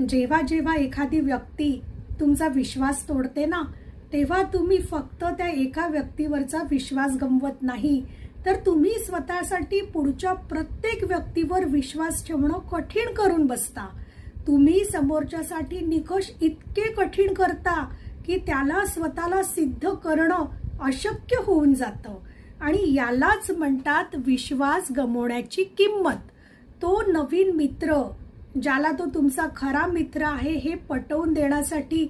जेव्हा जेव्हा एखादी व्यक्ती तुमचा विश्वास तोडते ना, तेव्हा तुम्ही फक्त त्या एका व्यक्तीवरचा विश्वास गमवत नाही, तर तुम्ही स्वतःसाठी पुढच्या प्रत्येक व्यक्तीवर विश्वास ठेवणं कठीण करून बसता. तुम्ही समोरच्यासाठी निकष इतके कठीण करता की त्याला स्वतःला सिद्ध करणं अशक्य होऊन जातं. आणि यालाच म्हणतात विश्वास गमावण्याची किंमत. तो नवीन मित्र ज्याला तो तुमचा खरा मित्र आहे हे पटवून देण्यासाठी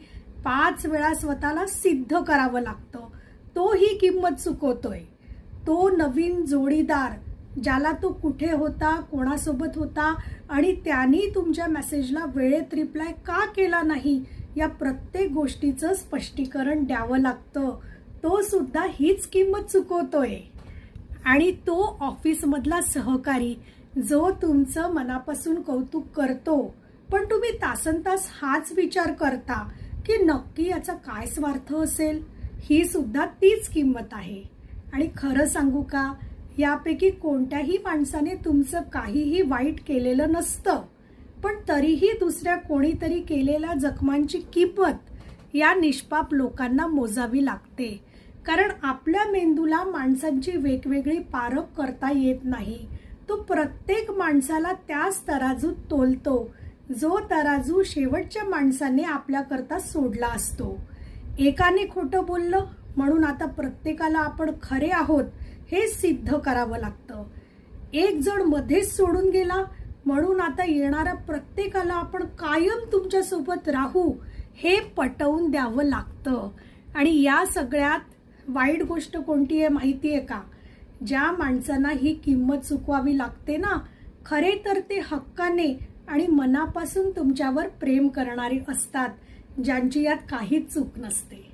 5 वेळा स्वतःला सिद्ध करावं लागतं, तो ही किंमत चुकवतोय. तो नवीन जोडीदार ज्याला तो कुठे होता, कोणासोबत होता आणि त्यांनी तुमच्या मेसेजला वेळेत रिप्लाय का केला नाही, या प्रत्येक गोष्टीचं स्पष्टीकरण द्यावं लागतं. तो सुद्धा हीच किंमत चुकवतोय. आणि तो ऑफिसमधला सहकारी जो तुमचं मनापासून कौतुक करतो, पण तुम्ही तासनतास हाच विचार करता की नक्की याचा काय स्वार्थ असेल, ही सुद्धा तीच किंमत आहे. आणि खरं सांगू का, यापैकी कोणत्याही माणसाने तुमचं काहीही वाईट केलेलं नसतं, पण तरीही दुसऱ्या कोणीतरी केलेल्या जखमांची किंमत या निष्पाप लोकांना मोजावी लागते. कारण आपल्या मेंदूला माणसांची वेगवेगळी पारख करता येत नाही. तो प्रत्येक माणसाला त्याच तराजूत तोलतो जो तराजू शेवटच्या माणसाने आपल्याकरता सोडला असतो. एकाने खोटं बोललं म्हणून आता प्रत्येकाला आपण खरे आहोत हे सिद्ध करावं लागतं. एक जण मध्येच सोडून गेला म्हणून आता येणाऱ्या प्रत्येकाला आपण कायम तुमच्यासोबत राहू हे पटवून द्यावं लागतं. आणि या सगळ्यात वाईट गोष्ट कोणती आहे माहिती आहे का? ज्या माणसांना ही किंमत चुकवावी लागते ना, खरे तर ते हक्काने आणि मनापासून तुमच्यावर प्रेम करणारे असतात, ज्यांची यात काहीच चूक नसते.